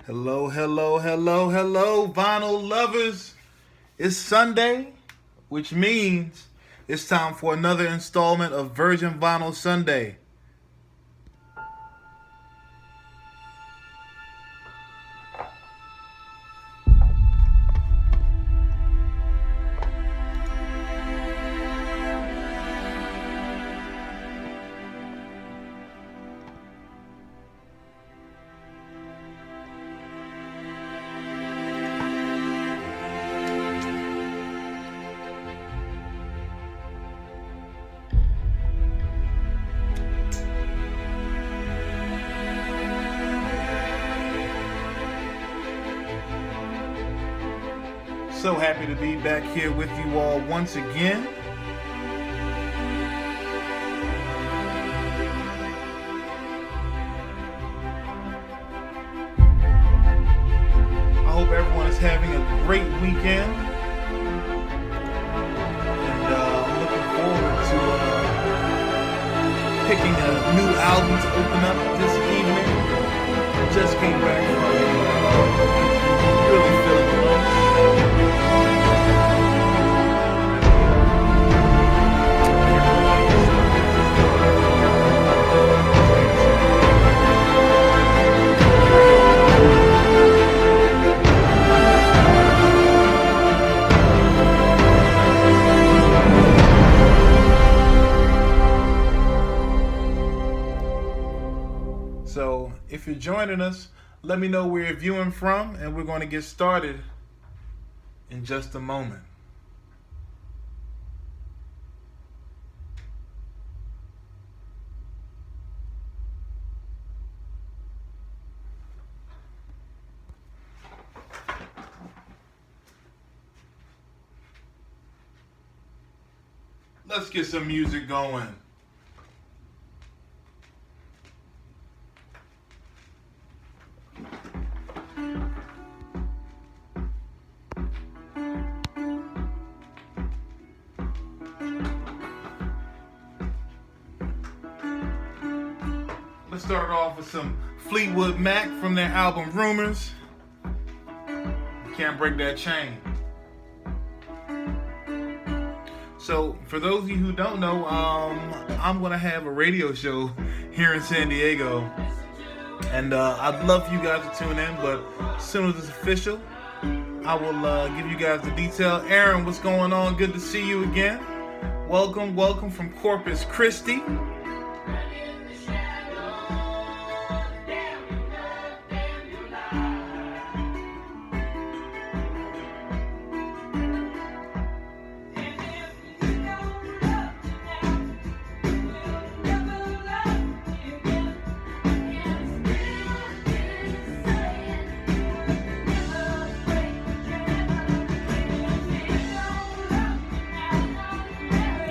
Hello, hello, hello, hello, vinyl lovers. It's Sunday, which means it's time for another installment of Virgin Vinyl Sunday. So happy to be back here with you all once again. I hope everyone is having a great weekend. And I'm looking forward to picking a new album to open up this evening. Just came back from really feeling the love. So if you're joining us, let me know where you're viewing from, and we're going to get started in just a moment. Let's get some music going. Let's start off with some Fleetwood Mac from their album Rumors. Can't break that chain. So, for those of you who don't know, I'm going to have a radio show here in San Diego. And I'd love for you guys to tune in, but as soon as it's official, I will give you guys the detail. Aaron, what's going on? Good to see you again. Welcome from Corpus Christi.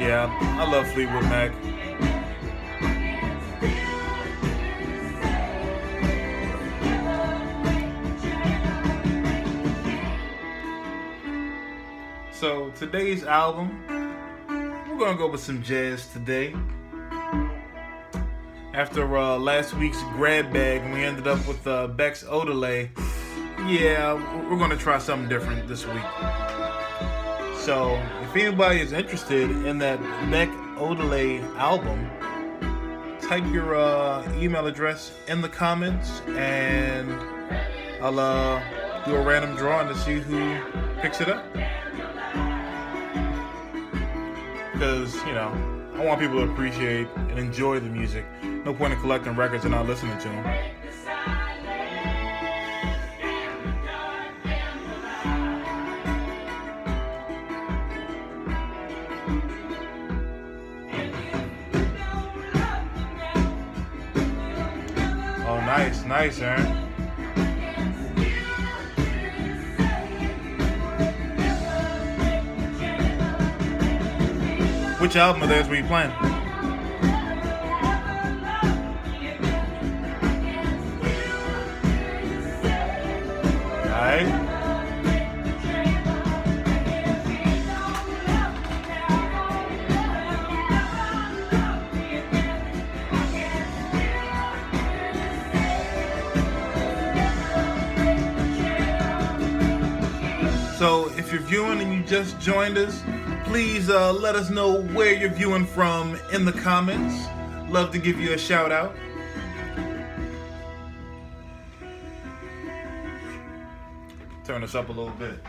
Yeah, I love Fleetwood Mac. So today's album, we're gonna go with some jazz today. After last week's grab bag, and we ended up with Beck's Odelay. Yeah, we're gonna try something different this week. So, if anybody is interested in that Beck Odelay album, type your email address in the comments, and I'll do a random drawing to see who picks it up. Because, I want people to appreciate and enjoy the music. No point in collecting records and not listening to them. Nice, Aaron. Which album of theirs were you playing? Alright. So if you're viewing and you just joined us, please let us know where you're viewing from in the comments. Love to give you a shout out. Turn this up a little bit.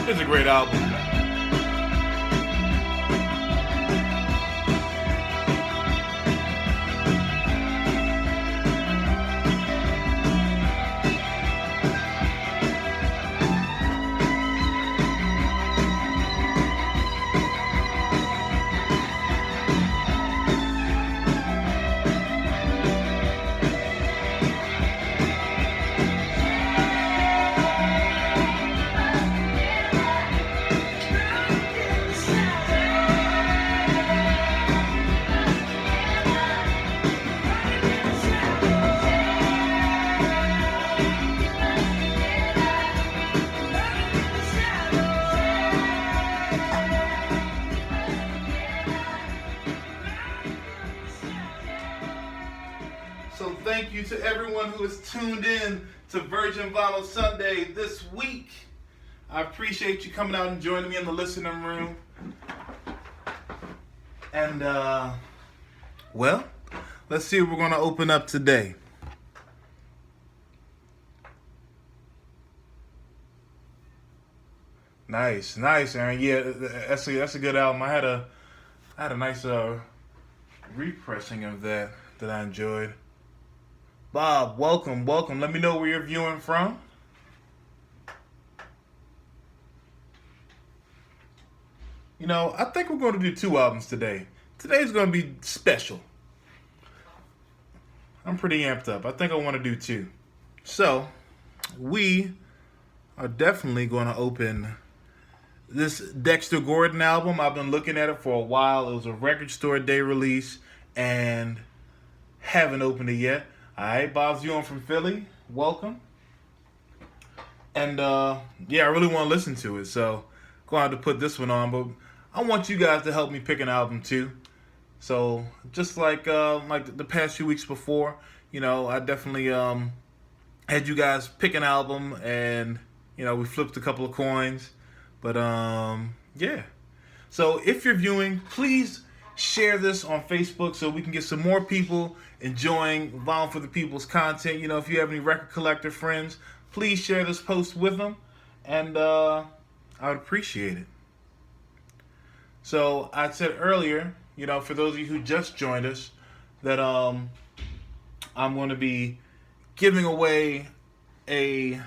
It's a great album. So thank you to everyone who has tuned in to Virgin Vinyl Sunday this week. I appreciate you coming out and joining me in the listening room. And, well, let's see what we're going to open up today. Nice, Aaron. Yeah, that's a good album. I had a nice repressing of that I enjoyed. Bob, welcome. Let me know where you're viewing from. You know, I think we're going to do 2 albums today. Today's going to be special. I'm pretty amped up. I think I want to do 2. So, we are definitely going to open this Dexter Gordon album. I've been looking at it for a while. It was a record store day release and haven't opened it yet. Alright, Bob's viewing from Philly. Welcome. And yeah, I really want to listen to it, so going to have to put this one on, but I want you guys to help me pick an album too. So just like the past few weeks before, you know, I definitely had you guys pick an album, and you know, we flipped a couple of coins. But yeah. So if you're viewing, please share this on Facebook so we can get some more people enjoying Vinyl for the People's content. You know, if you have any record collector friends, please share this post with them, and I would appreciate it. So I said earlier, you know, for those of you who just joined us, that I'm going to be giving away a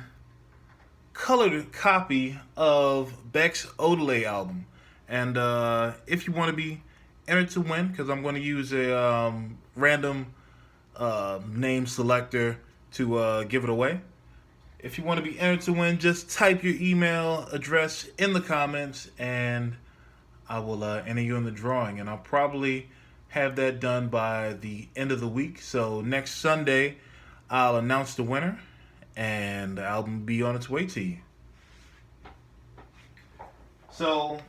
colored copy of Beck's Odelay album. And if you want to be entered to win, because I'm going to use a random name selector to give it away. If you want to be entered to win, just type your email address in the comments, and I will enter you in the drawing. And I'll probably have that done by the end of the week. So next Sunday, I'll announce the winner, and the album will be on its way to you. So,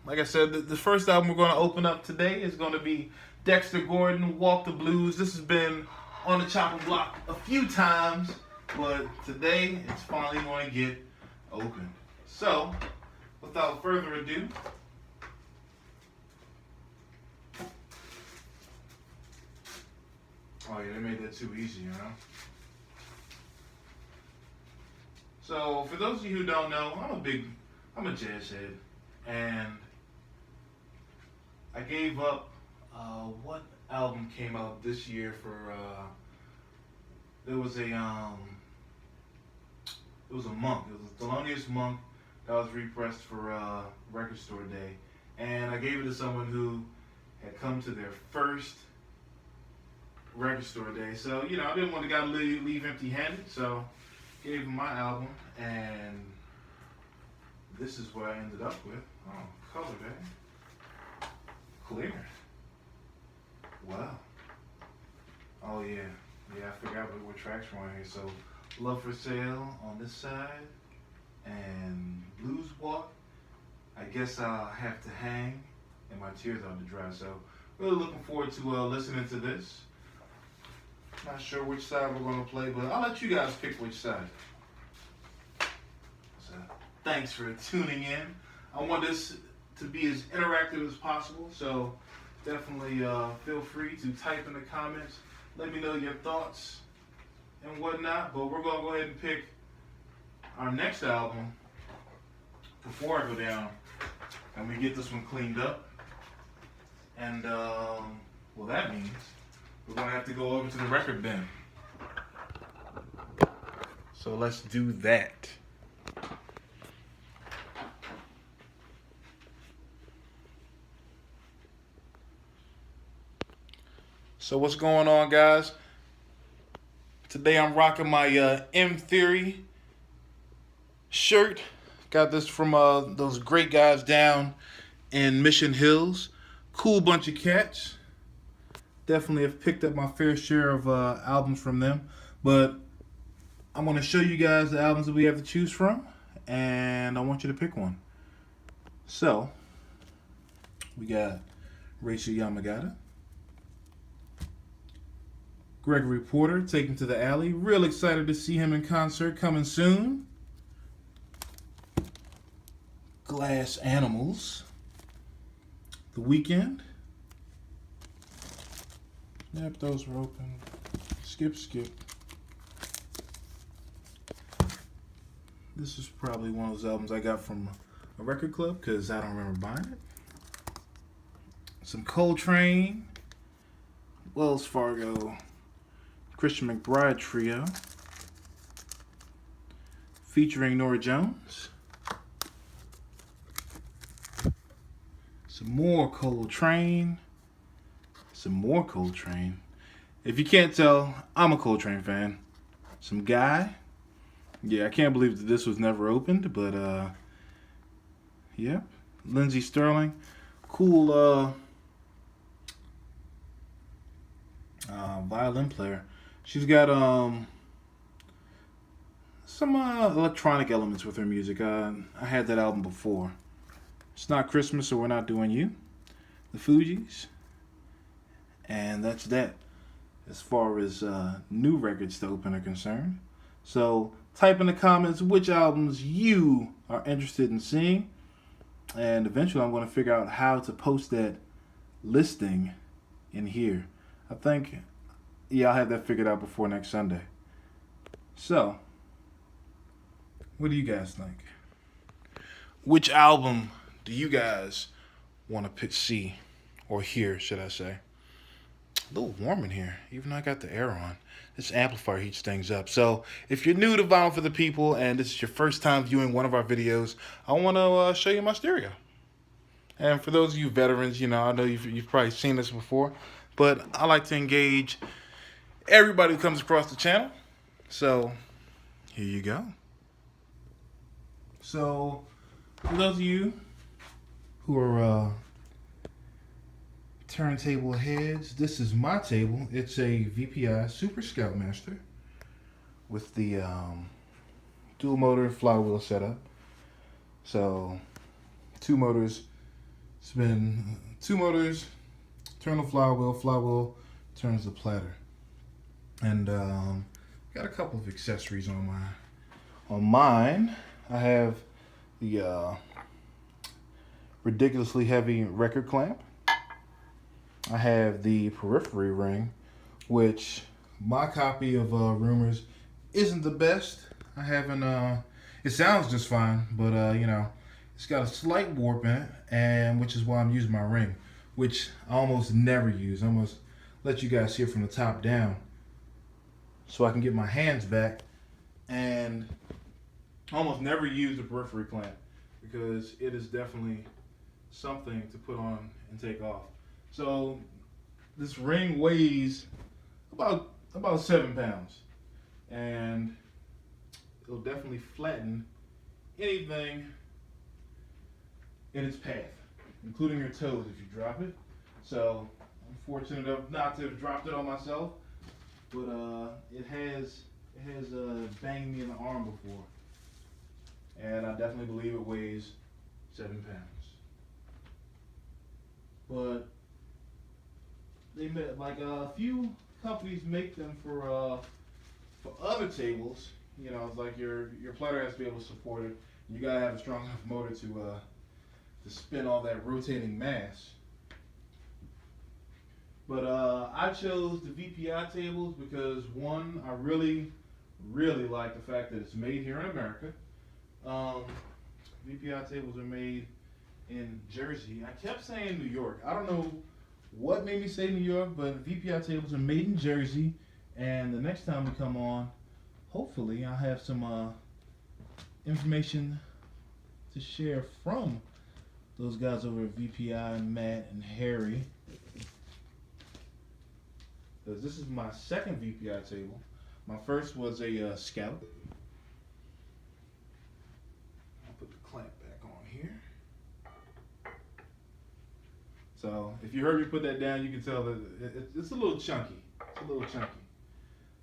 like I said, the first album we're going to open up today is going to be Dexter Gordon, Walk the Blues. This has been on the chopping block a few times, but today it's finally going to get opened. So, without further ado, oh yeah, they made that too easy, you know? So, for those of you who don't know, I'm a jazz head, and I gave up, what album came out this year for, there was a Monk. It was a Thelonious Monk that was repressed for Record Store Day, and I gave it to someone who had come to their first Record Store Day. So, you know, I didn't want the guy to leave empty-handed, so gave him my album, and this is what I ended up with. Oh, color, eh? Clear. Well, oh yeah, I forgot what tracks were on here. So, Love for Sale on this side, and Blues Walk. I guess I'll have to hang, and my tears on the dry. So, really looking forward to listening to this. Not sure which side we're gonna play, but I'll let you guys pick which side. So, thanks for tuning in. I want this to be as interactive as possible, so definitely feel free to type in the comments. Let me know your thoughts and whatnot. But we're gonna go ahead and pick our next album before I go down and we get this one cleaned up. And well, that means we're gonna have to go over to the record bin. So let's do that. So what's going on, guys? Today I'm rocking my M Theory shirt. Got this from those great guys down in Mission Hills. Cool bunch of cats. Definitely have picked up my fair share of albums from them. But I'm going to show you guys the albums that we have to choose from. And I want you to pick one. So, we got Rachel Yamagata. Gregory Porter, Take Him to the Alley. Real excited to see him in concert coming soon. Glass Animals. The Weeknd. Yep, those were open. Skip. This is probably one of those albums I got from a record club because I don't remember buying it. Some Coltrane. Wells Fargo. Christian McBride Trio. Featuring Norah Jones. Some more Coltrane. If you can't tell, I'm a Coltrane fan. Some Guy. Yeah, I can't believe that this was never opened, but yeah. Lindsey Sterling. Cool violin player. She's got some electronic elements with her music. I had that album before. It's Not Christmas, so We're Not Doing You. The Fugees. And that's that as far as new records to open are concerned. So type in the comments which albums you are interested in seeing. And eventually I'm going to figure out how to post that listing in here. I think, yeah, I'll have that figured out before next Sunday. So, what do you guys think? Which album do you guys want to see or hear, should I say? A little warm in here, even though I got the air on. This amplifier heats things up. So, if you're new to Vinyl for the People and this is your first time viewing one of our videos, I want to show you my stereo. And for those of you veterans, you know, I know you've probably seen this before, but I like to engage everybody who comes across the channel. So, here you go. So, for those of you who are turntable heads, this is my table. It's a VPI Super Scoutmaster with the dual motor flywheel setup. So, two motors, spin two motors, turn the flywheel turns the platter. And got a couple of accessories on mine. I have the ridiculously heavy record clamp. I have the periphery ring, which my copy of Rumors isn't the best. I haven't, it sounds just fine, but you know, it's got a slight warp in it, and which is why I'm using my ring, which I almost never use. I almost let you guys see it from the top down so I can get my hands back, and almost never use the periphery clamp because it is definitely something to put on and take off. So this ring weighs about 7 pounds, and it'll definitely flatten anything in its path, including your toes if you drop it. So I'm fortunate enough not to have dropped it on myself, but it has banged me in the arm before, and I definitely believe it weighs 7 pounds. But they made, like, a few companies make them for other tables. You know, it's like your platter has to be able to support it. You gotta have a strong enough motor to spin all that rotating mass. But I chose the VPI tables because, one, I really like the fact that it's made here in America. VPI tables are made in Jersey. I kept saying New York. I don't know what made me say New York, but VPI tables are made in Jersey. And the next time we come on, hopefully I'll have some information to share from those guys over at VPI, Matt and Harry. Because this is my second VPI table. My first was a Scout. I'll put the clamp back on here. So if you heard me put that down, you can tell that it's a little chunky. It's a little chunky.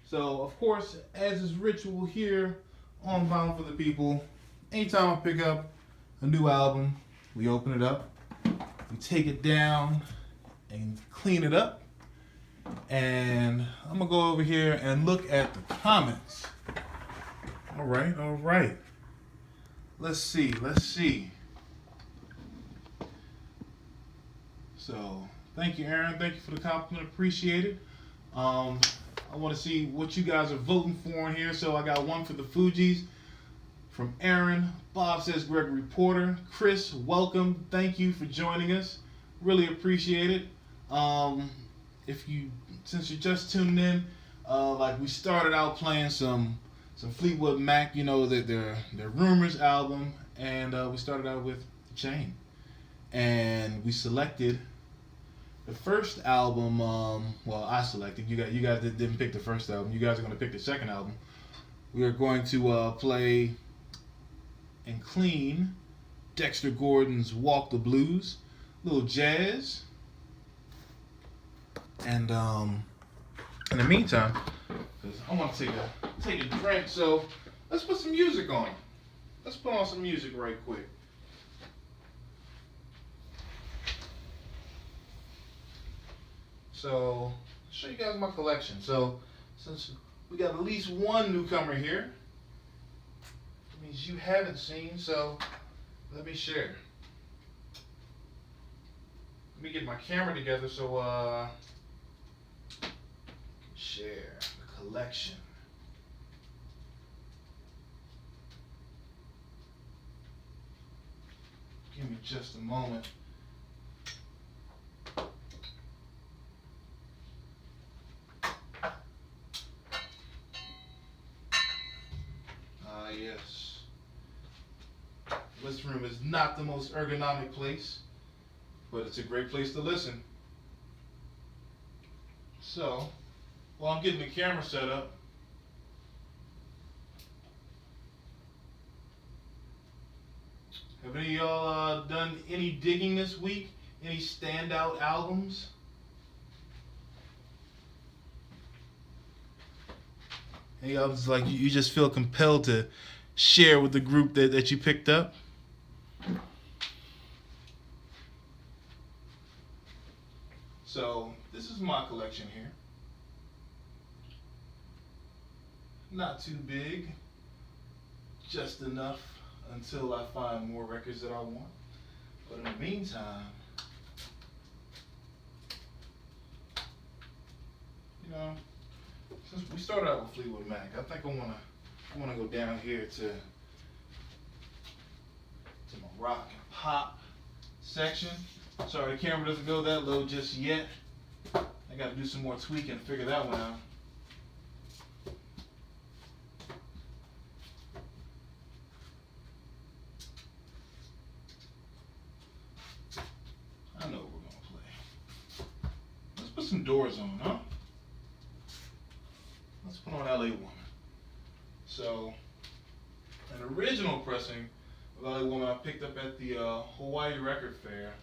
So of course, as is ritual here on Vinyl for the People, anytime I pick up a new album, we open it up, we take it down and clean it up. And I'm gonna go over here and look at the comments. All right. Let's see. So, thank you, Aaron. Thank you for the compliment. Appreciate it. I want to see what you guys are voting for in here. So I got one for the Fugees from Aaron. Bob says Gregory Porter. Chris, welcome. Thank you for joining us. Really appreciate it. Since you're just tuning in, like we started out playing some Fleetwood Mac, you know, their Rumors album, and we started out with The Chain, and we selected the first album. Well, I selected. You guys didn't pick the first album. You guys are going to pick the second album. We are going to play and clean Dexter Gordon's Walk the Blues, little jazz. And in the meantime, because I want to take a drink, so let's put some music on. Let's put on some music right quick. So, I'll show you guys my collection. So, since we got at least one newcomer here, it means you haven't seen, so let me share. Let me get my camera together so share the collection. Give me just a moment. Yes. This room is not the most ergonomic place, but it's a great place to listen. So, while I'm getting the camera set up, have any of y'all done any digging this week? Any standout albums? Any albums like you just feel compelled to share with the group that you picked up? So, this is my collection here. Not too big, just enough until I find more records that I want. But in the meantime, you know, since we started out with Fleetwood Mac, I think I wanna go down here to my rock and pop section. Sorry, the camera doesn't go that low just yet. I gotta do some more tweaking to figure that one out. I know what we're gonna play. Let's put some Doors on, huh? Let's put on LA Woman. So, an original pressing of LA Woman I picked up at the Hawaii Record Fair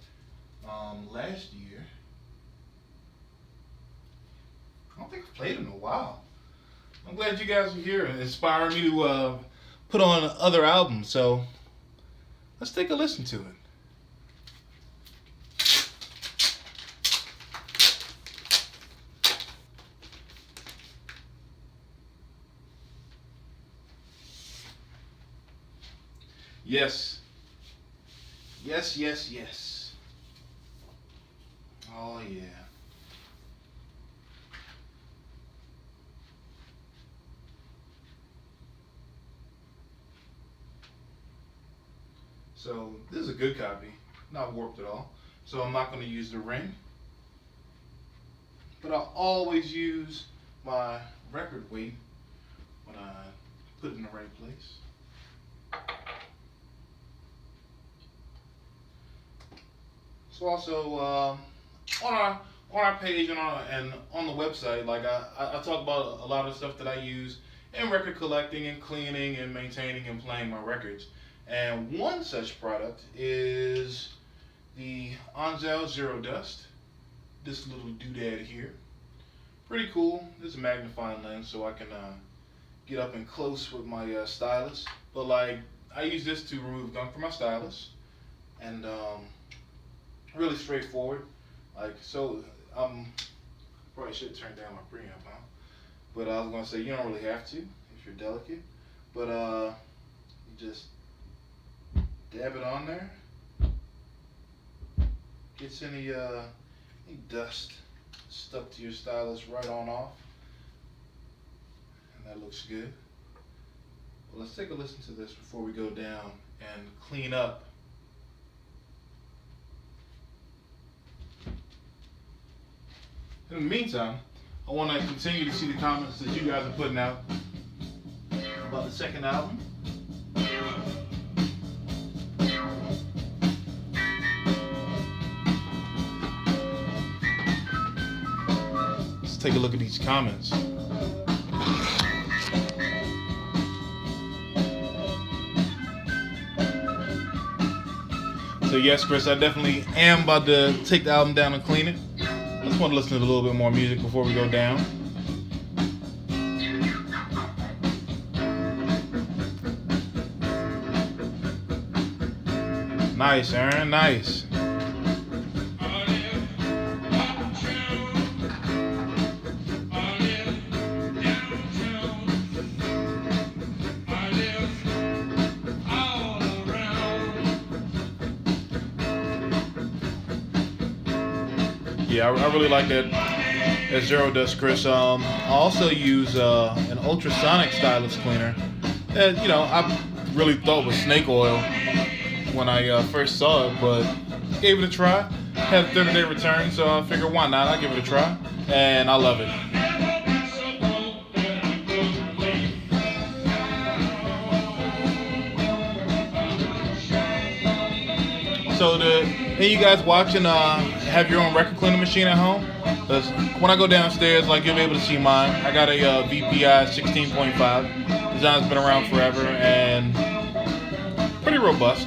last year. I don't think I've played it in a while. I'm glad you guys are here and inspiring me to put on other albums. So let's take a listen to it. Yes. Yes, yes, yes. Oh, yeah. So, this is a good copy. Not warped at all. So, I'm not going to use the ring. But I'll always use my record weight when I put it in the right place. So also on our page and on the website, like I talk about a lot of stuff that I use in record collecting and cleaning and maintaining and playing my records. And one such product is the Untitled Zero Dust. This little doodad here, pretty cool. This is a magnifying lens, so I can get up and close with my stylus. But like I use this to remove gunk from my stylus, and really straightforward. Like, so probably should turn down my preamp, huh? But I was gonna say you don't really have to if you're delicate. But you just dab it on there. Gets any dust stuck to your stylus right on off, and that looks good. Well, let's take a listen to this before we go down and clean up. In the meantime, I want to continue to see the comments that you guys are putting out about the second album. Let's take a look at these comments. So yes, Chris, I definitely am about to take the album down and clean it. I just want to listen to a little bit more music before we go down. Nice, Aaron, nice. Yeah, I really like that Zero Dust, Chris. I also use an ultrasonic stylus cleaner that, I really thought was snake oil when I first saw it, but gave it a try. Had a 30-day return, so I figured why not? I'll give it a try, and I love it. So any you guys watching have your own record cleaning machine at home? Because when I go downstairs, like you'll be able to see mine. I got a VPI 16.5. Design's been around forever and pretty robust.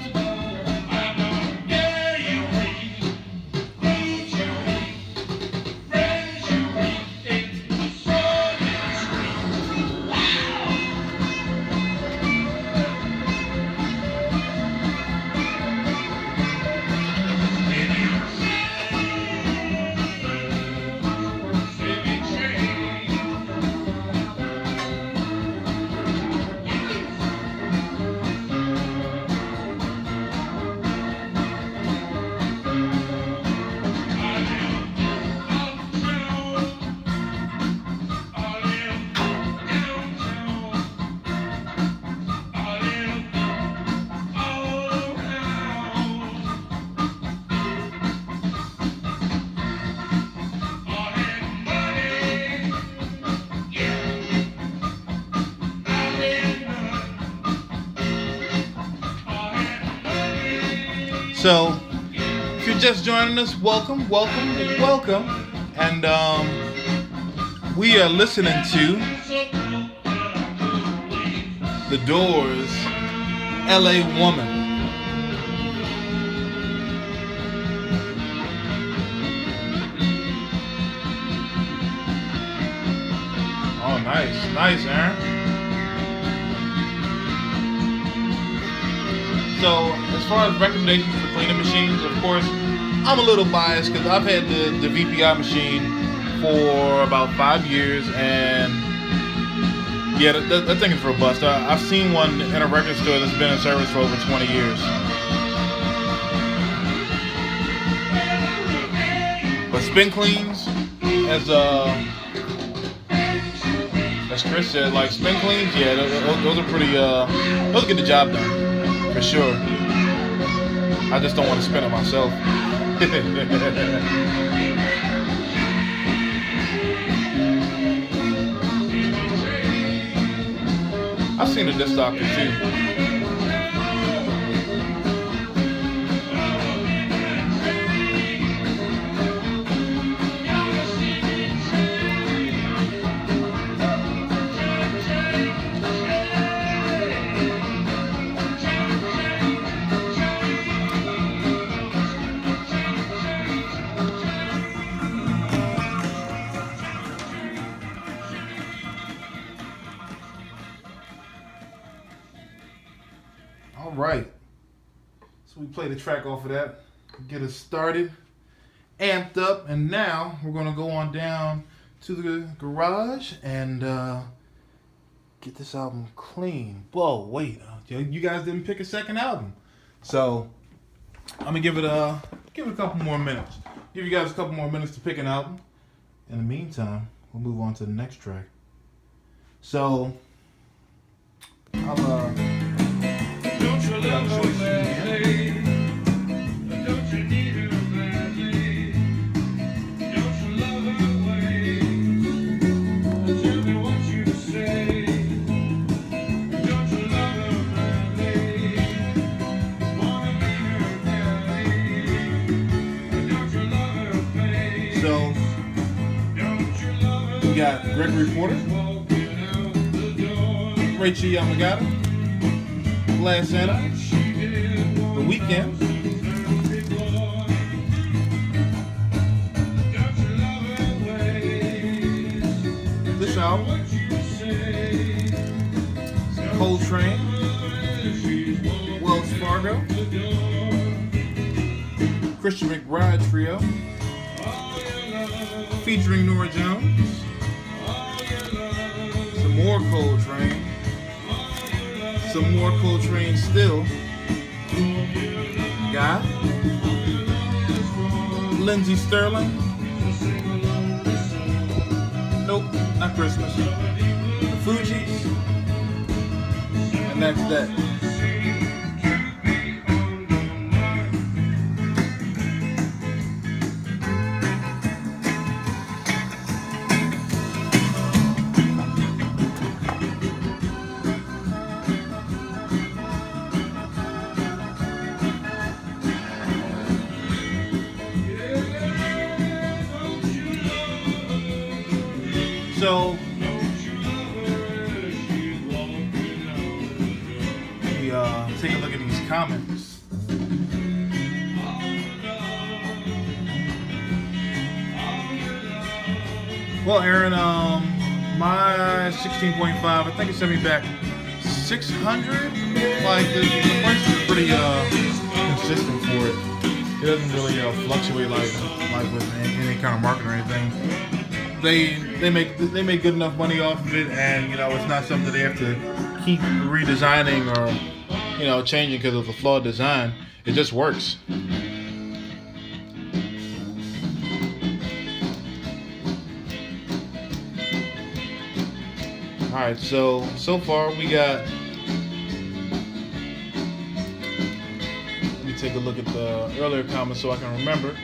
So, if you're just joining us, welcome. And we are listening to The Doors, LA Woman. Nice, Aaron. So, as far as recommendations for cleaning machines, of course, I'm a little biased because I've had the VPI machine for about 5 years, and yeah, that thing is robust. I've seen one in a record store that's been in service for over 20 years. But spin cleans, as Chris said, like spin cleans, yeah, those are pretty, those get the job done, for sure. I just don't want to spin it myself. I've seen a disc doctor too. All right, so we played a track off of that, get us started, amped up, and now we're gonna go on down to the garage and get this album clean. Whoa, wait, you guys didn't pick a second album, so I'm gonna give it a couple more minutes. Give you guys a couple more minutes to pick an album. In the meantime, we'll move on to the next track. So I'll show you here. Don't you need her badly? Don't you love her way? Tell me what you say. Don't you love her badly? Wanna be her daddy? Don't you love her face? So we got Gregory Porter, Rachel Yamagata, Last Santa, The Weeknd, this album, Coltrane, Wells Fargo, Christian McBride Trio, featuring Nora Jones, some more Coltrane, some more Coltrane still. Guy, Lindsey Sterling. Nope, not Christmas. The Fugees. And that's that. So, we take a look at these comments. Well, Aaron, my 16.5, I think it sent me back 600. Like the price is pretty consistent for it. It doesn't really fluctuate like with any kind of market or anything. They make good enough money off of it, and it's not something they have to keep redesigning or changing because of the flawed design. It just works. All right, so far we got. Let me take a look at the earlier comments so I can remember.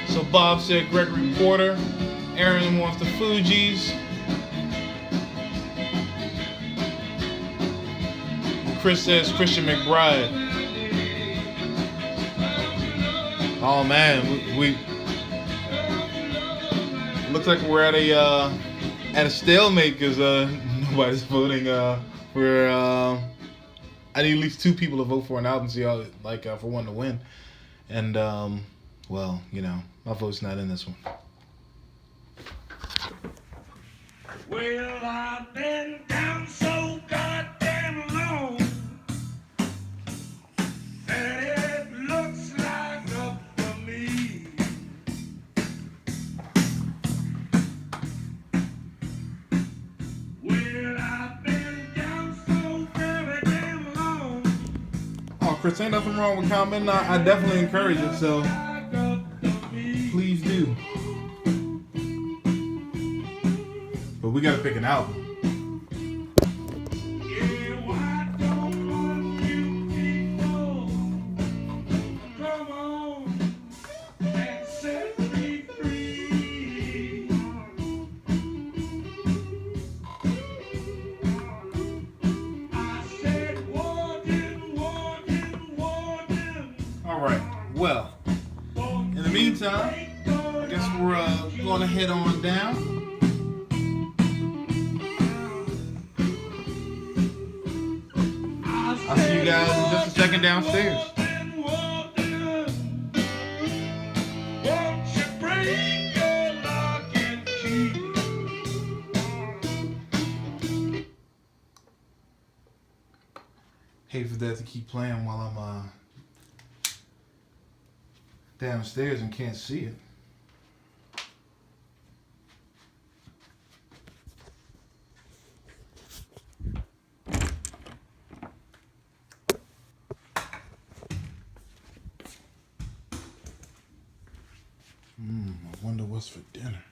So Bob said Gregory Porter. Aaron wants the Fugees. Chris says Christian McBride. Oh man, we looks like we're at a stalemate because nobody's voting. I need at least 2 people to vote for an album, for one to win, and well, my vote's not in this one. Well, I've been down so goddamn long that it looks like up for me. Well, I've been down so very damn long. Oh, Chris, ain't nothing wrong with commenting. I definitely encourage it, so please do. But we gotta pick an album. Yeah, why don't one you people come on and set me free? I said, warden, warden, warden. All right. Well, in the meantime, I guess we're going to head on down. I'll see you guys in just a second downstairs. Won't you break your lock and key? Hate for that to keep playing while I'm downstairs and can't see it. I wonder what's for dinner.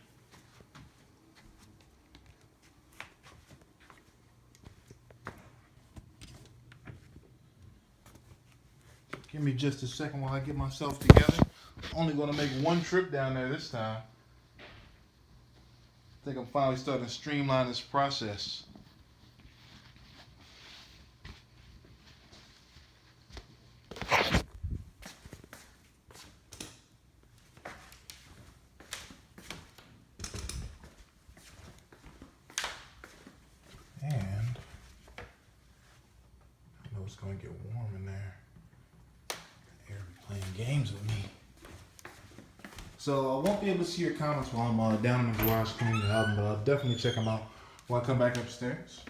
Give me just a second while I get myself together. Only going to make one trip down there this time. I think I'm finally starting to streamline this process. And I know it's going to get warm in there. Air playing games with me. So I won't be able to see your comments while I'm down in the garage cleaning the album, but I'll definitely check them out when I come back upstairs.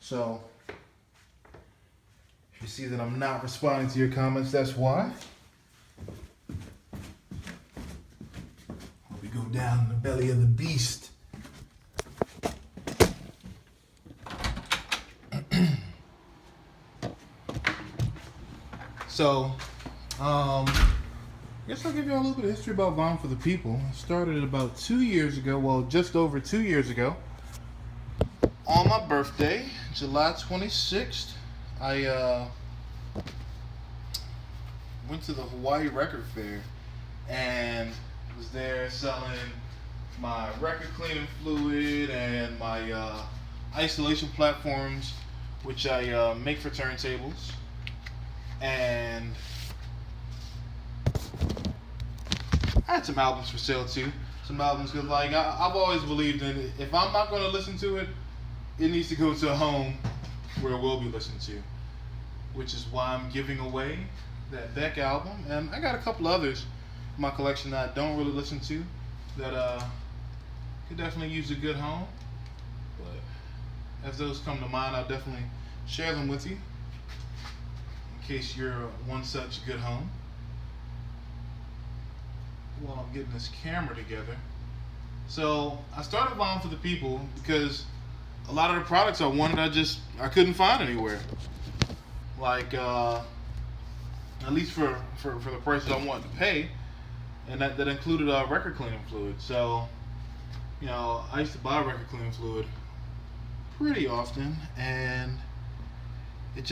So if you see that I'm not responding to your comments, that's why. We go down in the belly of the beast. So, I guess I'll give you a little bit of history about Violin for the People. I started about 2 years ago, well, just over 2 years ago. On my birthday, July 26th, I went to the Hawaii Record Fair and was there selling my record cleaning fluid and my isolation platforms, which I make for turntables. And I had some albums for sale too. Some albums, because like I've always believed in it. If I'm not going to listen to it, it needs to go to a home where it will be listened to. Which is why I'm giving away that Beck album, and I got a couple others in my collection that I don't really listen to that could definitely use a good home. But as those come to mind, I'll definitely share them with you in case you're one such good home. While I'm getting this camera together. So I started Violin for the People because a lot of the products I wanted I couldn't find anywhere. Like at least for the prices I wanted to pay, and that included record cleaning fluid. So you know, I used to buy record cleaning fluid pretty often, and it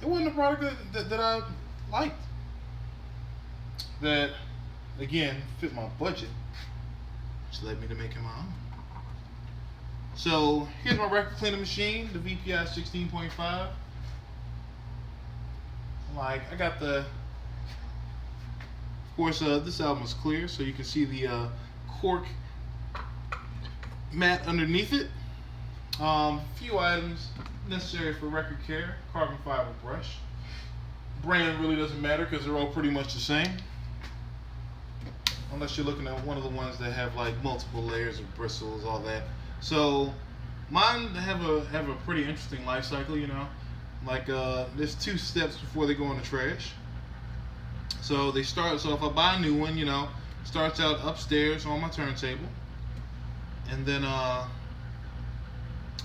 wasn't a product that I liked. That again fit my budget, which led me to making my own. So here's my record cleaning machine, the VPI 16.5. Like I got of course this album is clear, so you can see the cork mat underneath it. Few items necessary for record care: carbon fiber brush. Brand really doesn't matter because they're all pretty much the same. unless you're looking at one of the ones that have like multiple layers of bristles, all that. So mine have a pretty interesting life cycle, you know. Like there's 2 steps before they go in the trash. So they start. So if I buy a new one, you know, starts out upstairs on my turntable, and then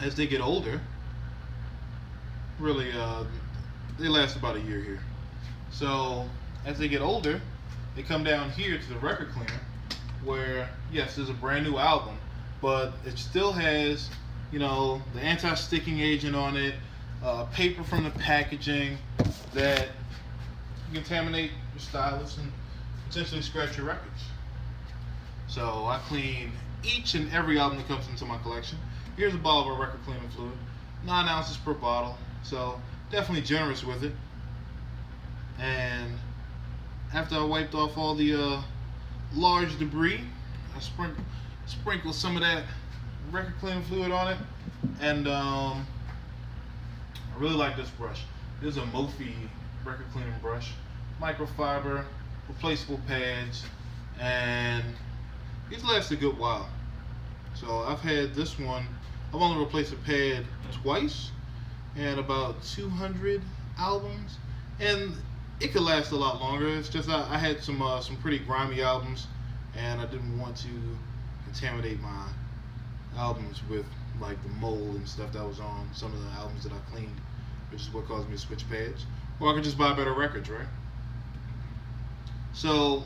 as they get older, really they last about a year here. So as they get older, they come down here to the record cleaner, where yes, there's a brand new album, but it still has, you know, the anti-sticking agent on it, paper from the packaging that can contaminate your stylus and potentially scratch your records. So I clean each and every album that comes into my collection. Here's a Bolivar record cleaning fluid, 9 ounces per bottle, so definitely generous with it. And after I wiped off all the large debris, I sprinkle some of that record cleaning fluid on it. And I really like this brush. This is a Mophie record cleaning brush, microfiber, replaceable pads, and these last a good while. So I've had this one, I've only replaced a pad twice and about 200 albums, and it could last a lot longer. It's just I had some pretty grimy albums, and I didn't want to contaminate my albums with like the mold and stuff that was on some of the albums that I cleaned, which is what caused me to switch pads. Or I could just buy better records, right? So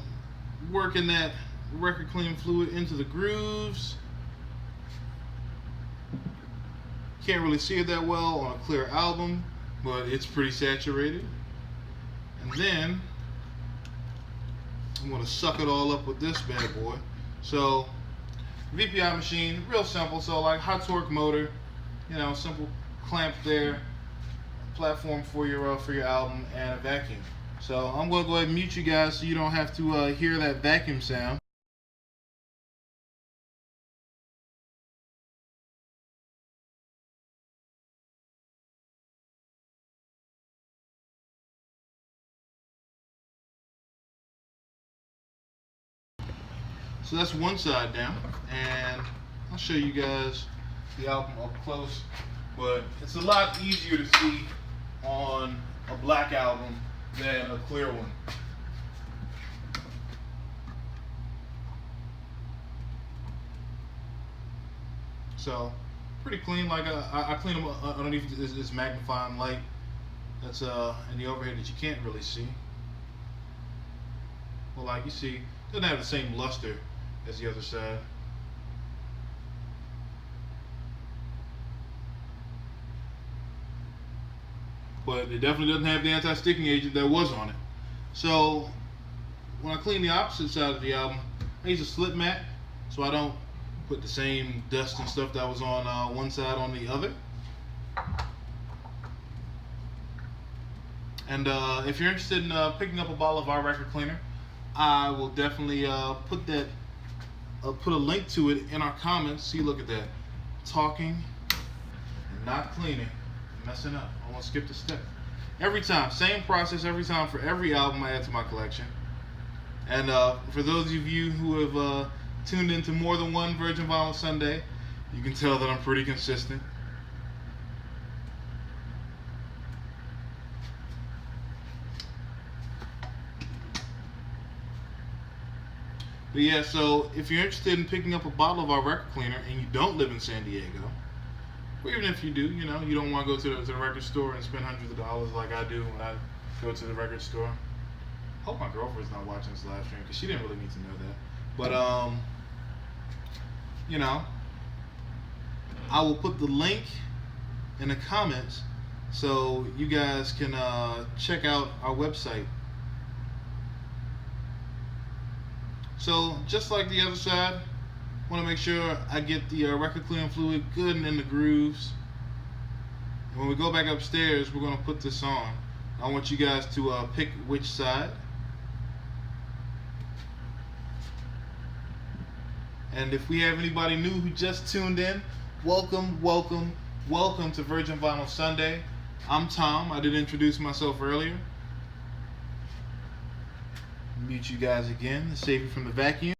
working that record cleaning fluid into the grooves. Can't really see it that well on a clear album, but it's pretty saturated. And then I'm gonna suck it all up with this bad boy. So VPI machine, real simple. So like high torque motor, you know, simple clamp there, platform for your album, and a vacuum. So I'm gonna go ahead and mute you guys so you don't have to hear that vacuum sound. So that's one side down, and I'll show you guys the album up close, but it's a lot easier to see on a black album than a clear one. So pretty clean. Like I clean them underneath this magnifying light that's in the overhead that you can't really see. Well, like you see, it doesn't have the same luster as the other side. But it definitely doesn't have the anti-sticking agent that was on it. So when I clean the opposite side of the album, I use a slip mat so I don't put the same dust and stuff that was on one side on the other. And if you're interested in picking up a Bolivar record cleaner, I will definitely put a link to it in our comments. See, look at that. Talking and not cleaning. Messing up. I won't skip the step. Every time, same process every time for every album I add to my collection. And for those of you who have tuned into more than one Virgin Vinyl Sunday, you can tell that I'm pretty consistent. But yeah, so if you're interested in picking up a bottle of our record cleaner and you don't live in San Diego, or even if you do, you know, you don't want to go to the record store and spend hundreds of dollars like I do when I go to the record store. I hope my girlfriend's not watching this live stream because she didn't really need to know that. But, you know, I will put the link in the comments so you guys can check out our website. So just like the other side, I want to make sure I get the record cleaning fluid good and in the grooves. And when we go back upstairs, we're going to put this on. I want you guys to pick which side. And if we have anybody new who just tuned in, welcome, welcome, welcome to Virgin Vinyl Sunday. I'm Tom. I did introduce myself earlier. Mute you guys again to save you from the vacuum.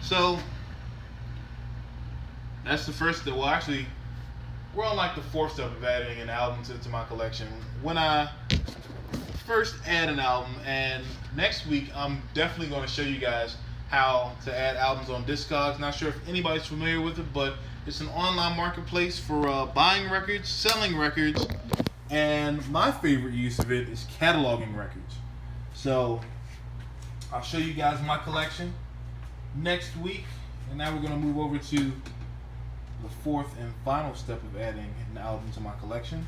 So that's the first. Well, actually, we're on like the fourth step of adding an album to my collection. When I first add an album, and next week I'm definitely going to show you guys how to add albums on Discogs. Not sure if anybody's familiar with it, but it's an online marketplace for buying records, selling records, and my favorite use of it is cataloging records. So I'll show you guys my collection next week, and now we're going to move over to the fourth and final step of adding an album to my collection,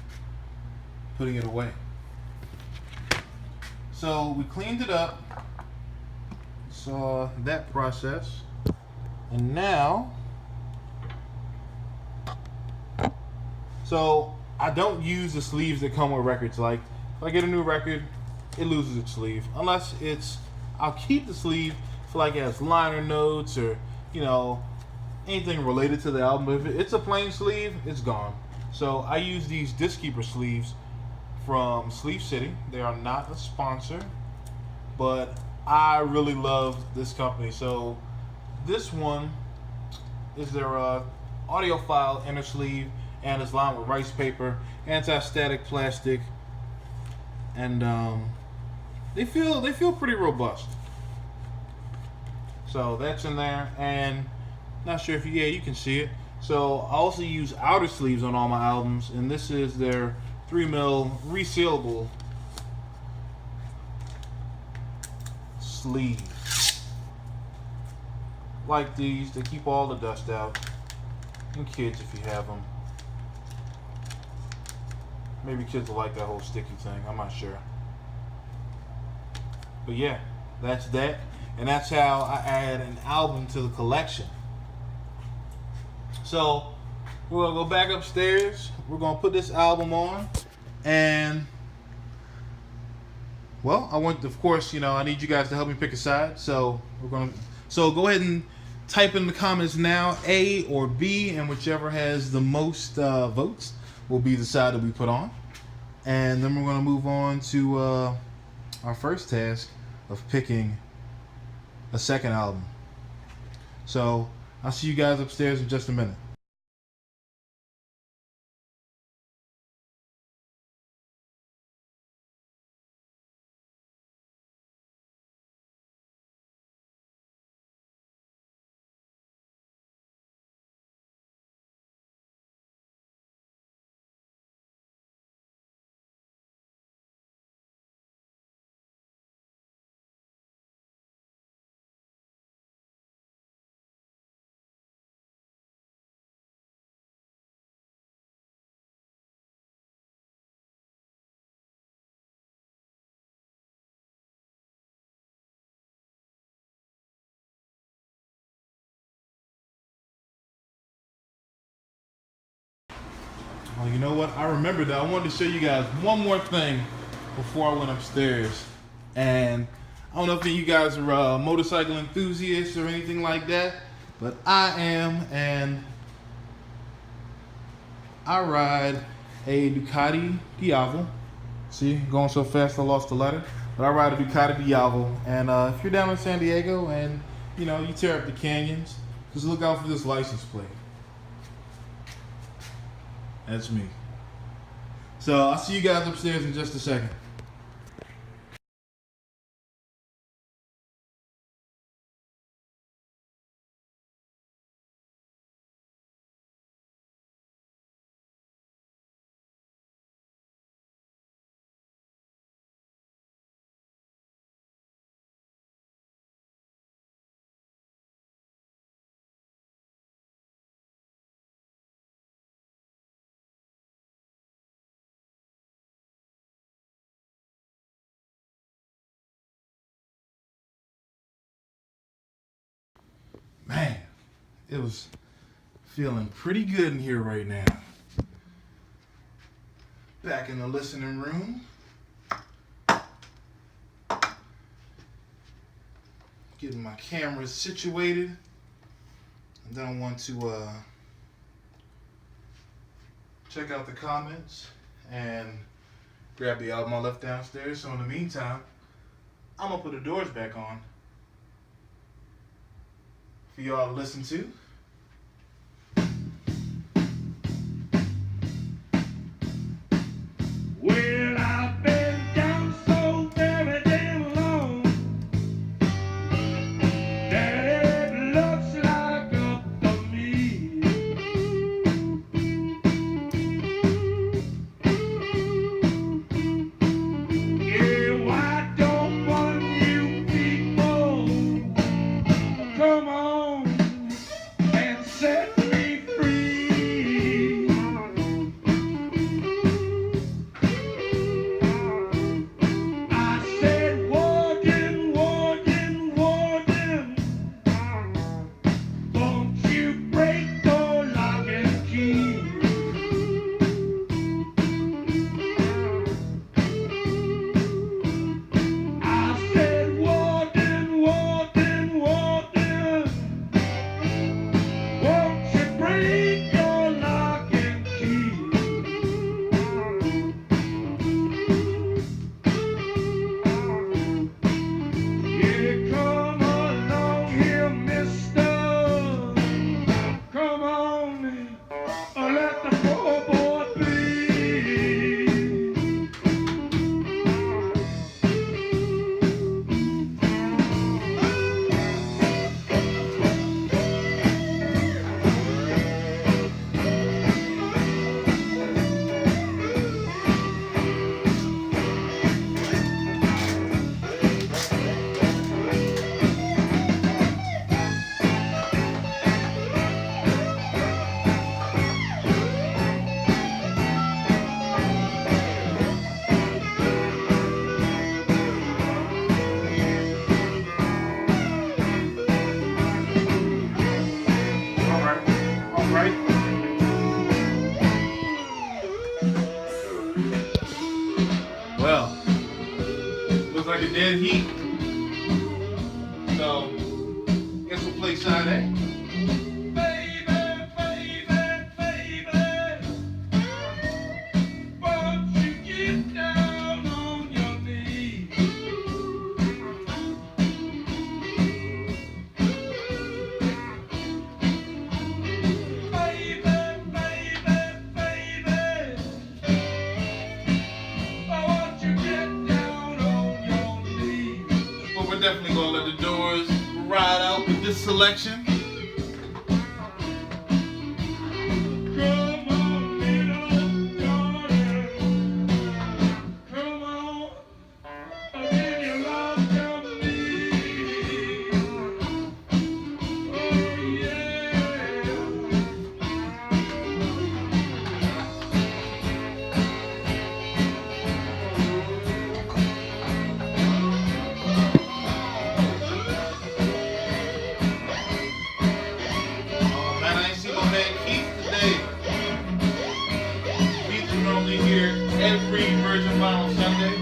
putting it away. So we cleaned it up, saw that process, and now, so I don't use the sleeves that come with records. Like if I get a new record, it loses its sleeve, unless I'll keep the sleeve for like it has liner notes or anything related to the album. If it's a plain sleeve, it's gone. So I use these disc keeper sleeves from Sleeve City. They are not a sponsor, but I really love this company. So this one is their audiophile inner sleeve, and it's lined with rice paper, anti-static plastic, and they feel pretty robust. So that's in there, and not sure if you can see it. So I also use outer sleeves on all my albums, and this is their 3mm resealable sleeve. Like these, they keep all the dust out. And kids, if you have them. Maybe kids will like that whole sticky thing, I'm not sure. But yeah, that's that. And that's how I add an album to the collection. So we're gonna go back upstairs. We're gonna put this album on, and well, of course, I need you guys to help me pick a side. So go ahead and type in the comments now, A or B, and whichever has the most votes will be the side that we put on. And then we're gonna move on to our first task of picking a second album. So I'll see you guys upstairs in just a minute. Well, you know what? I remember that. I wanted to show you guys one more thing before I went upstairs. And I don't know if any of you guys are motorcycle enthusiasts or anything like that, but I am, and I ride a Ducati Diavel. See, going so fast I lost the letter. But I ride a Ducati Diavel, and if you're down in San Diego and you tear up the canyons, just look out for this license plate. That's me. So I'll see you guys upstairs in just a second. Man, it was feeling pretty good in here right now. Back in the listening room. Getting my cameras situated. And then I want to check out the comments and grab the album I left downstairs. So in the meantime, I'm gonna put the doors back on for y'all to listen to. Well, I've been down so very damn long that it looks like up to me. Yeah, why don't one of you people come on and set me free? I said, Warden, Warden, Warden, won't you break the lock and key? I said, Warden, Warden, Warden, won't you break your lock and key? Yeah, come along here, mister. Come on, let the poor boy be. All right. Well, looks like a dead heat. So, guess we'll play side A. Baby, baby, baby, won't you get down on your knees? Baby, baby, baby, won't you get down on your knees? But we're definitely gonna let the Doors ride out with this selection. Come on, little darling, come on, give your love to me. Oh yeah. Oh man, I ain't seen my man Keith today. Keith's normally here every Virgin Vinyl Sunday.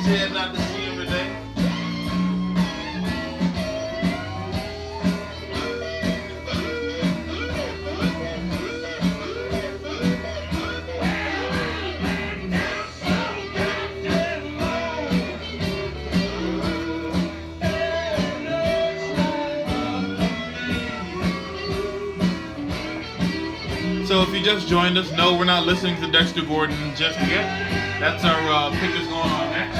Sad not to see him today. So if you just joined us, no, we're not listening to Dexter Gordon just yet. That's our pick that's going on next.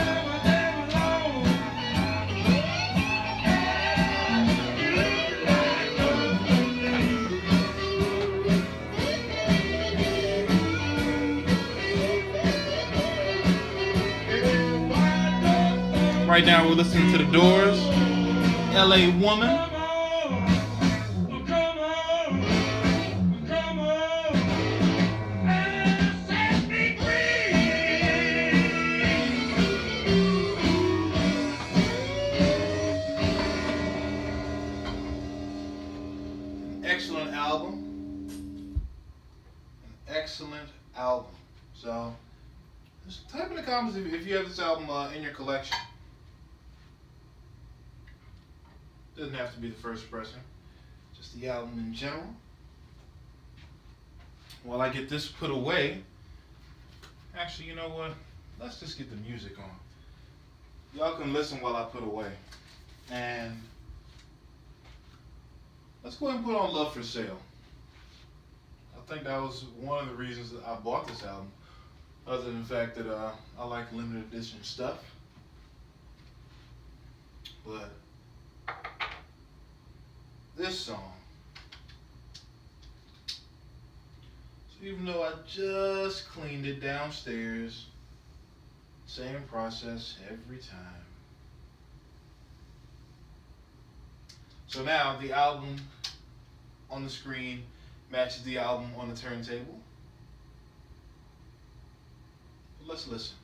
Right now we're listening to The Doors, LA Woman. Excellent album. An excellent album. So, just type in the comments if you have this album in your collection. Doesn't have to be the first person, just the album in general. While I get this put away, actually, you know what? Let's just get the music on. Y'all can listen while I put away. And let's go ahead and put on Love for Sale. I think that was one of the reasons that I bought this album, other than the fact that I like limited edition stuff. But this song, so even though I just cleaned it downstairs, same process every time. So now the album on the screen matches the album on the turntable. Let's listen.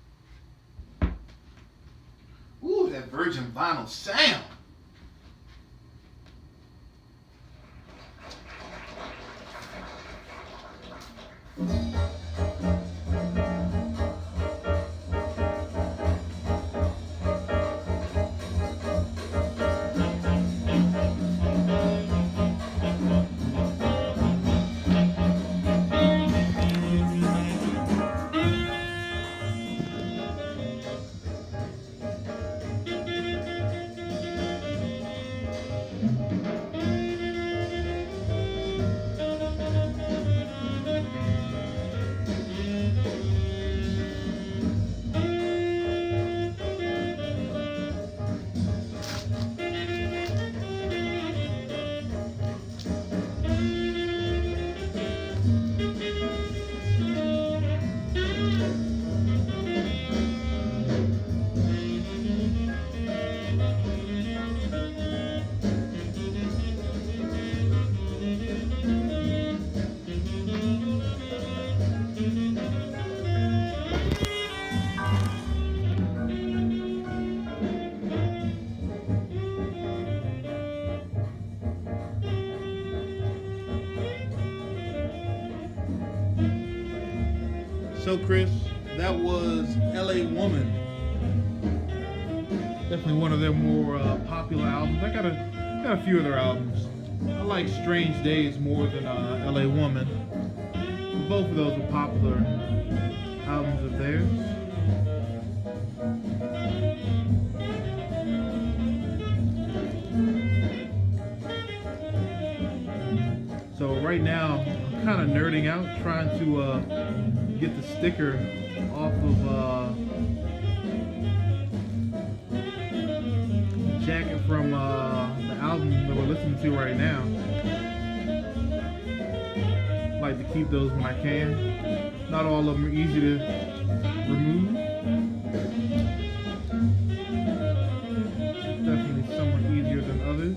Ooh, that virgin vinyl sound. So Chris, that was LA Woman. Definitely one of their more popular albums. I got a few of their albums. I like Strange Days more than LA Woman. Both of those were popular albums of theirs. So right now, I'm kind of nerding out, trying to get the sticker off of the jacket from the album that we're listening to right now. I like to keep those when I can. Not all of them are easy to remove. Definitely somewhat easier than others.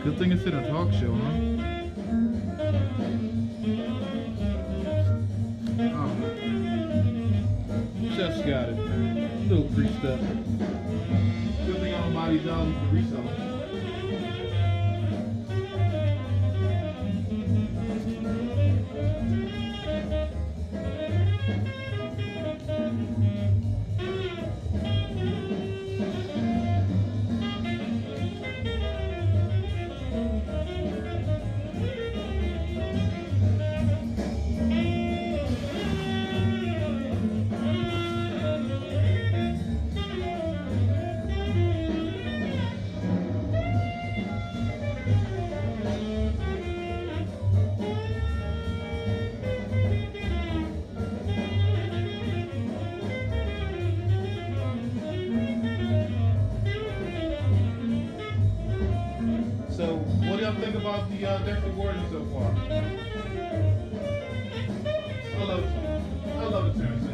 Good thing it's in a talk show, huh? Oh. Just got it. A little greased up. Good thing I don't buy these albums for resale. So, what do y'all think about the Dexter Gordon so far? I love the turn sound.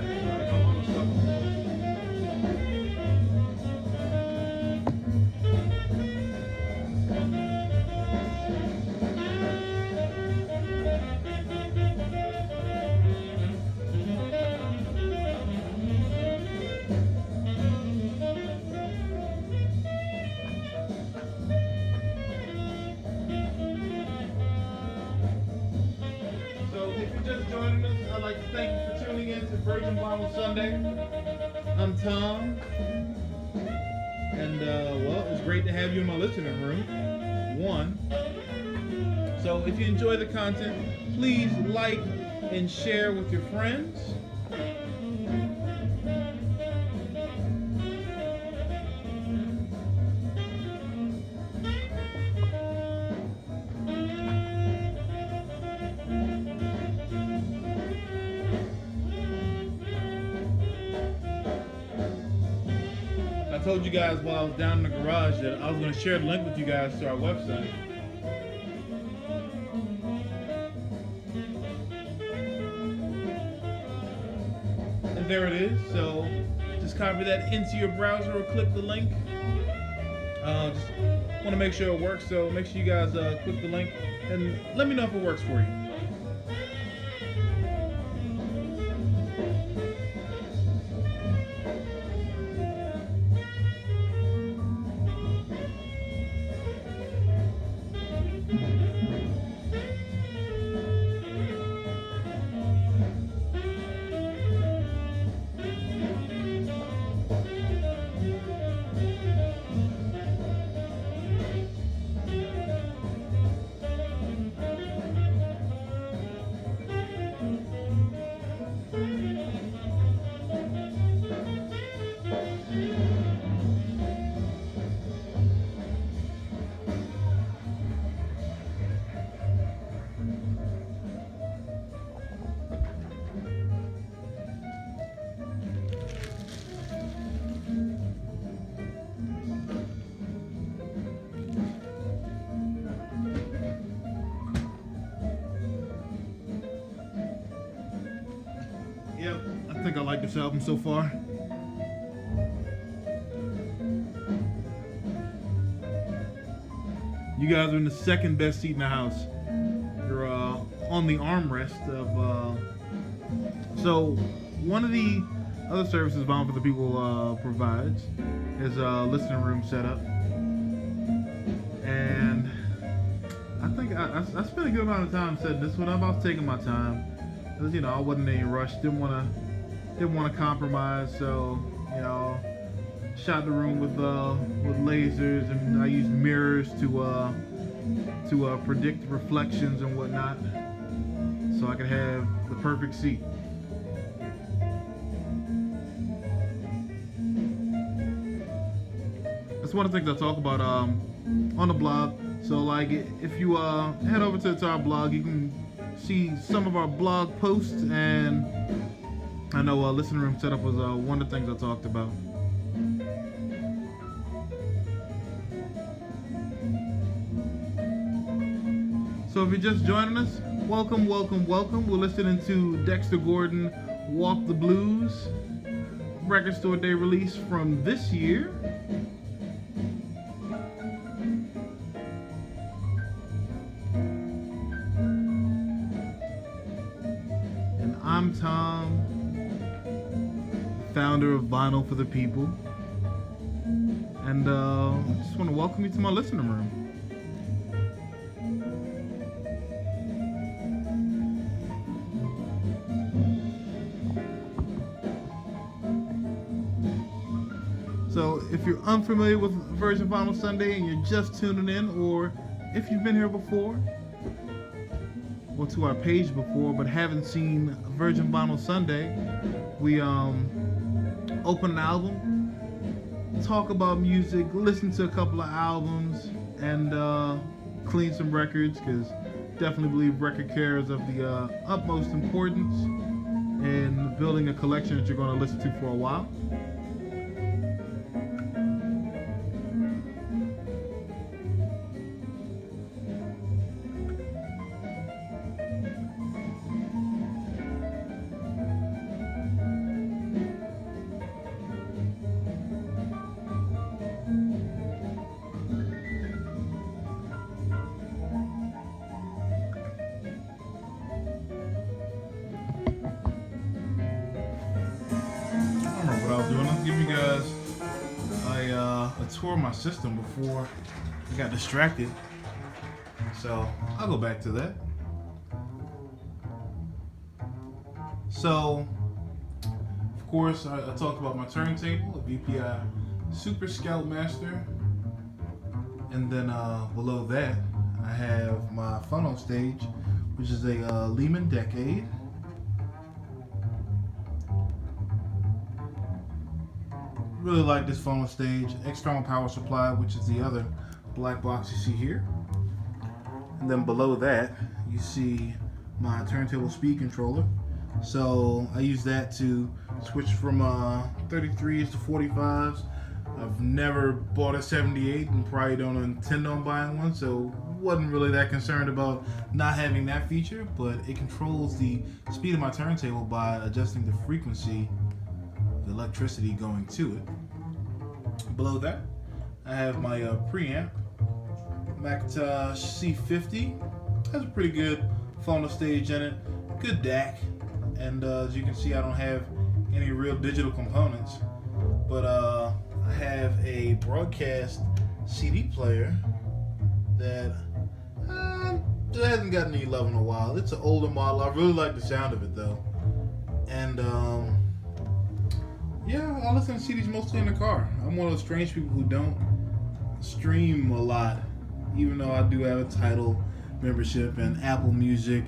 Just joining us, I'd like to thank you for tuning in to Virgin Vinyl Sunday. I'm Tom. And, well, it's great to have you in my listening room. So if you enjoy the content, please like and share with your friends. I told you guys while I was down in the garage that I was going to share the link with you guys to our website. And there it is. So just copy that into your browser or click the link. Just want to make sure it works, so make sure you guys click the link and let me know if it works for you. Yep, I think I like this album so far. You guys are in the second best seat in the house. You're on the armrest of. So one of the other services Vinyl for the People provides is a listening room setup, and I think I spent a good amount of time setting this one up. I was taking my time. You know, I wasn't in any rush. Didn't want to compromise. So, you know, shot the room with lasers, and I used mirrors to predict reflections and whatnot, so I could have the perfect seat. That's one of the things I talk about on the blog. So, like, if you head over to our blog, you can see some of our blog posts, and I know listening room setup was one of the things I talked about. So if you're just joining us, welcome. We're listening to Dexter Gordon, Walk the Blues, Record Store Day release from this year. I'm Tom, founder of Vinyl for the People, and I just want to welcome you to my listening room. So if you're unfamiliar with Virgin Vinyl Sunday and you're just tuning in, or if you've been here before, or to our page before but haven't seen Virgin Vinyl Sunday, we open an album, talk about music, listen to a couple of albums, and clean some records, because definitely believe record care is of the utmost importance in building a collection that you're going to listen to for a while. Give you guys a tour of my system before I got distracted, so I'll go back to that. So, of course, I talked about my turntable, a VPI Super Scoutmaster, and then below that, I have my funnel stage, which is a Lehman Decade. Really like this funnel stage. External power supply, which is the other black box you see here. And then below that, you see my turntable speed controller. So I use that to switch from 33s to 45s. I've never bought a 78 and probably don't intend on buying one, so wasn't really that concerned about not having that feature, but it controls the speed of my turntable by adjusting the frequency of the electricity going to it. Below that, I have my preamp, Mac C50. Has a pretty good phono stage in it, good DAC, and as you can see, I don't have any real digital components, but I have a broadcast CD player that hasn't gotten any love in a while. It's an older model. I really like the sound of it though, and yeah, I listen to CDs mostly in the car. I'm one of those strange people who don't stream a lot, even though I do have a Tidal membership and Apple Music,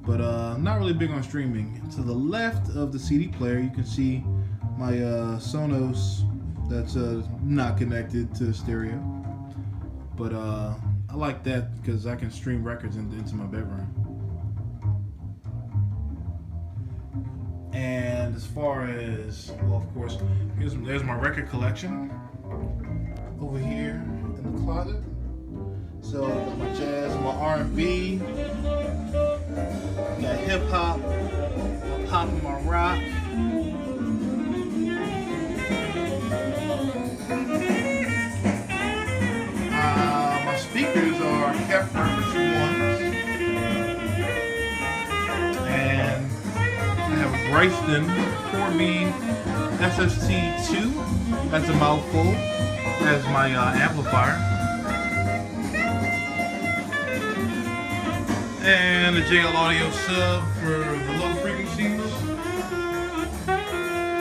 but not really big on streaming. To the left of the CD player, you can see my Sonos that's not connected to stereo, but I like that because I can stream records into my bedroom. And as far as, well, of course, there's my record collection over here in the closet. So I got my jazz, my R&B, got hip hop, my pop and my rock. My speakers are kept reference ones, and I have a Bryston 4B SST2. That's a mouthful. As my amplifier, and a JL Audio sub for the low frequencies.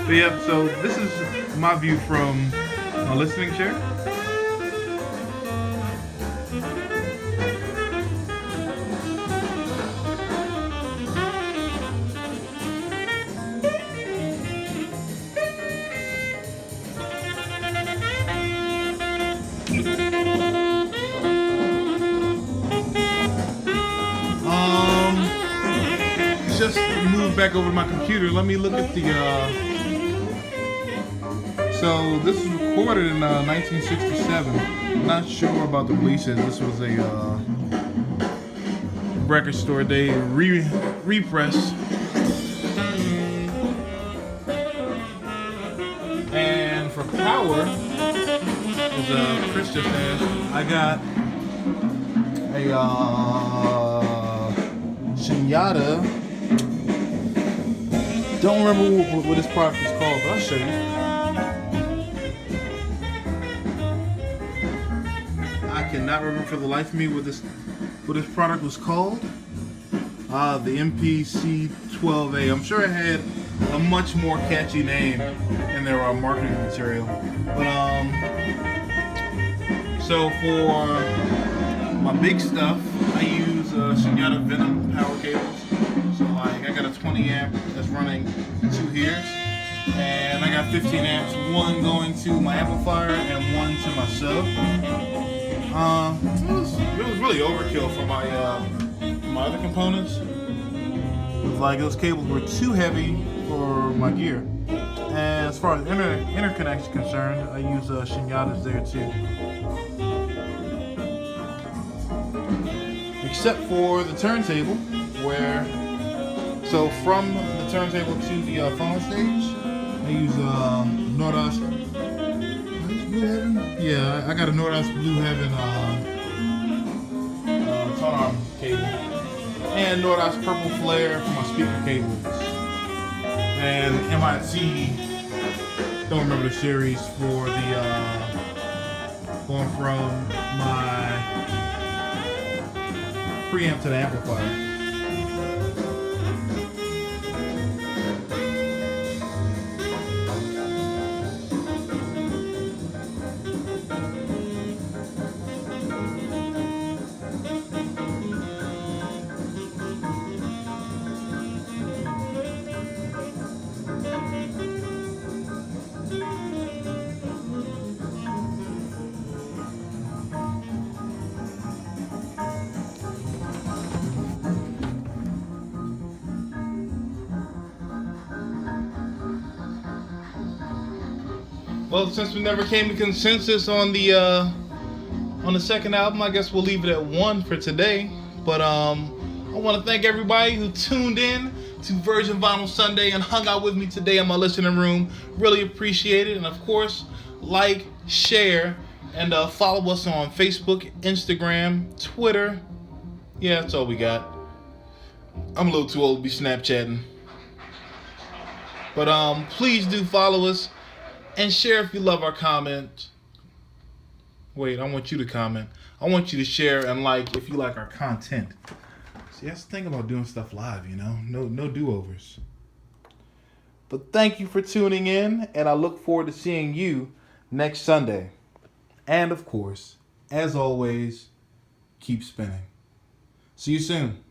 But yeah, so this is my view from my listening chair. Just move back over to my computer. Let me look at the. So this was recorded in 1967. I'm not sure about the releases. This was a record store day repress. And for power, as Chris just asked, I got a Shinjata. Don't remember what this product is called, but I'll show you. I cannot remember for the life of me what this product was called. The MPC-12A. I'm sure it had a much more catchy name in their marketing material. But so for my big stuff, I use Shinjata Venom power cables. So like I got a 20 amp that's running 2 here, and I got 15 amps, one going to my amplifier and one to my sub. It was really overkill for my other components. It was like those cables were too heavy for my gear. And as far as interconnects is concerned, I use Shinjatas there too. Except for the turntable, where so from the turntable to the phone stage, I use Nordas. Blue Heaven? Yeah, I got a Nordas Blue Heaven tone arm cable, and Nordas Purple Flare for my speaker cables, and MIT. Don't remember the series for the going from my preamp to the amplifier. Well, since we never came to consensus on the second album, I guess we'll leave it at 1 for today. But I want to thank everybody who tuned in to Virgin Vinyl Sunday and hung out with me today in my listening room. Really appreciate it. And of course, like, share, and follow us on Facebook, Instagram, Twitter. Yeah, that's all we got. I'm a little too old to be Snapchatting. But please do follow us and share if you love our comment. Wait, I want you to comment. I want you to share and like if you like our content. See, that's the thing about doing stuff live, you know? No do-overs. But thank you for tuning in, and I look forward to seeing you next Sunday. And of course, as always, keep spinning. See you soon.